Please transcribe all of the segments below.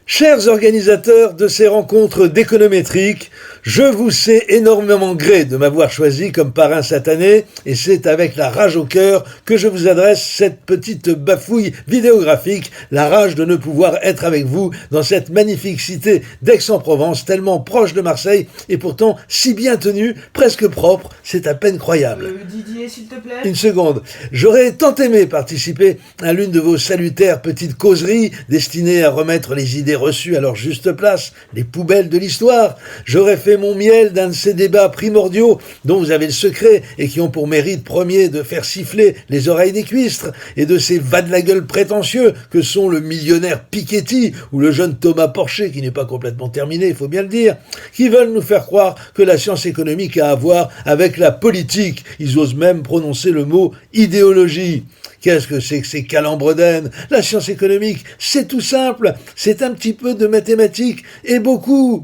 Chers organisateurs de ces rencontres d'économétriques, je vous sais énormément gré de m'avoir choisi comme parrain cette année et c'est avec la rage au cœur que je vous adresse cette petite bafouille vidéographique, la rage de ne pouvoir être avec vous dans cette magnifique cité d'Aix-en-Provence, tellement proche de Marseille et pourtant si bien tenue, presque propre, c'est à peine croyable. Didier, s'il te plaît. Une seconde. J'aurais tant aimé participer à l'une de vos salutaires petites causeries destinées à remettre les idées reçues à leur juste place, les poubelles de l'histoire. J'aurais fait mon miel d'un de ces débats primordiaux dont vous avez le secret et qui ont pour mérite premier de faire siffler les oreilles des cuistres et de ces va-de-la-gueule prétentieux que sont le millionnaire Piketty ou le jeune Thomas Porcher, qui n'est pas complètement terminé, il faut bien le dire, qui veulent nous faire croire que la science économique a à voir avec la politique. Ils osent même prononcer le mot idéologie. Qu'est-ce que c'est que ces calembredaines? La science économique, c'est tout simple, c'est un petit peu de mathématiques et beaucoup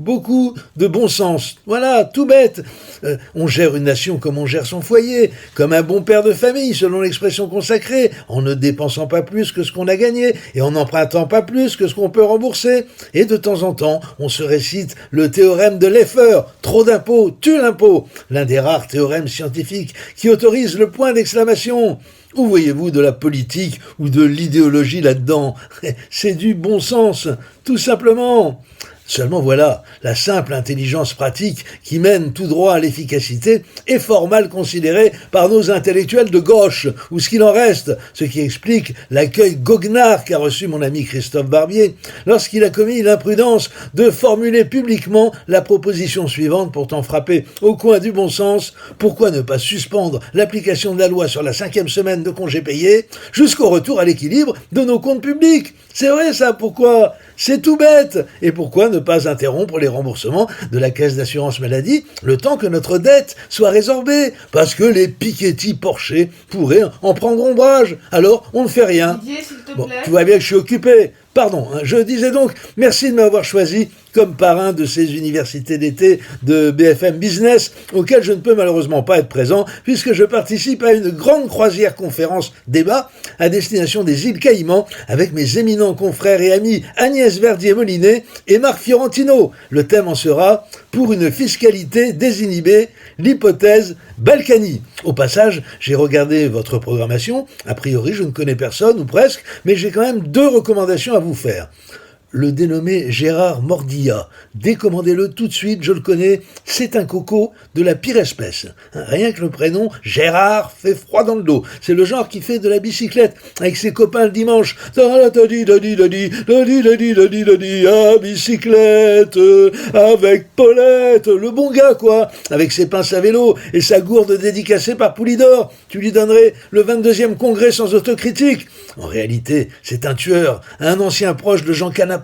de bon sens. Voilà, tout bête. On gère une nation comme on gère son foyer, comme un bon père de famille, selon l'expression consacrée, en ne dépensant pas plus que ce qu'on a gagné et en n'empruntant pas plus que ce qu'on peut rembourser. Et de temps en temps, on se récite le théorème de Leffer, trop d'impôts tue l'impôt, l'un des rares théorèmes scientifiques qui autorise le point d'exclamation. Où voyez-vous de la politique ou de l'idéologie là-dedans? C'est du bon sens, tout simplement. Seulement voilà, la simple intelligence pratique qui mène tout droit à l'efficacité est fort mal considérée par nos intellectuels de gauche, ou ce qu'il en reste, ce qui explique l'accueil goguenard qu'a reçu mon ami Christophe Barbier lorsqu'il a commis l'imprudence de formuler publiquement la proposition suivante, pourtant frappée au coin du bon sens: pourquoi ne pas suspendre l'application de la loi sur la 5e semaine de congés payés jusqu'au retour à l'équilibre de nos comptes publics? C'est vrai ça, pourquoi? C'est tout bête. Et pourquoi ne pas interrompre les remboursements de la caisse d'assurance maladie le temps que notre dette soit résorbée? Parce que les Piketty Porcher pourraient en prendre ombrage. Alors, on ne fait rien. Didier, s'il te Bon, plaît. tu vois bien que je suis occupé. Pardon, je disais donc, merci de m'avoir choisi comme parrain de ces universités d'été de BFM Business, auxquelles je ne peux malheureusement pas être présent, puisque je participe à une grande croisière conférence débat à destination des îles Caïmans, avec mes éminents confrères et amis Agnès Verdier-Molinet et Marc Fiorentino. Le thème en sera « Pour une fiscalité désinhibée, l'hypothèse Balkany ». Au passage, j'ai regardé votre programmation. A priori, je ne connais personne, ou presque, mais j'ai quand même 2 recommandations à vous faire. Le dénommé Gérard Mordilla, décommandez-le tout de suite, je le connais, c'est un coco de la pire espèce. Rien que le prénom, Gérard, fait froid dans le dos. C'est le genre qui fait de la bicyclette avec ses copains le dimanche. À bicyclette, avec Paulette, le bon gars quoi, avec ses pinces à vélo et sa gourde dédicacée par Poulidor. Tu lui donnerais le 22e congrès sans autocritique. En réalité, c'est un tueur, un ancien proche de Jean Canapa.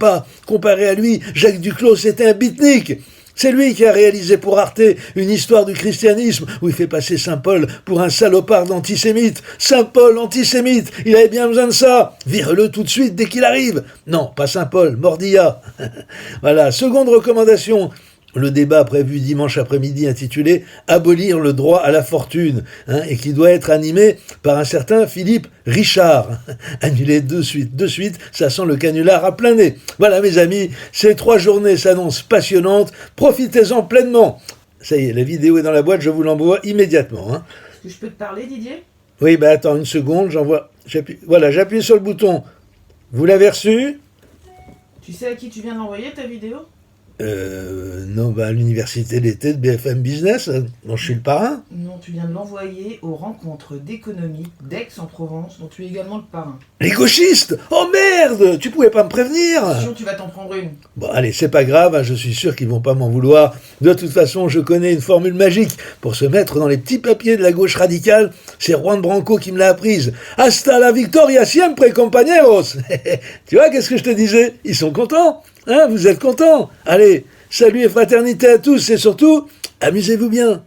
Comparé à lui, Jacques Duclos était un beatnik. C'est lui qui a réalisé pour Arte une histoire du christianisme où il fait passer Saint Paul pour un salopard d'antisémite. Saint Paul antisémite, il avait bien besoin de ça. Vire-le tout de suite dès qu'il arrive. Non, pas Saint Paul, Mordilla. Voilà, seconde recommandation. Le débat prévu dimanche après-midi intitulé « Abolir le droit à la fortune » et qui doit être animé par un certain Philippe Richard. Annulé de suite, ça sent le canular à plein nez. Voilà mes amis, ces 3 journées s'annoncent passionnantes, profitez-en pleinement. Ça y est, la vidéo est dans la boîte, je vous l'envoie immédiatement. Est-ce que je peux te parler, Didier? Oui, attends une seconde, j'appuie sur le bouton. Vous l'avez reçu? Tu sais à qui tu viens d'envoyer ta vidéo? Non, à l'université d'été de BFM Business, dont je suis le parrain. Non, tu viens de l'envoyer aux rencontres d'économie d'Aix-en-Provence, dont tu es également le parrain. Les gauchistes! Oh merde! Tu pouvais pas me prévenir! Attention, tu vas t'en prendre une. Bon, allez, c'est pas grave, je suis sûr qu'ils vont pas m'en vouloir. De toute façon, je connais une formule magique pour se mettre dans les petits papiers de la gauche radicale. C'est Juan Branco qui me l'a apprise. Hasta la victoria siempre, compañeros! Tu vois, qu'est-ce que je te disais? Ils sont contents? Vous êtes contents? Allez, salut et fraternité à tous, et surtout, amusez-vous bien!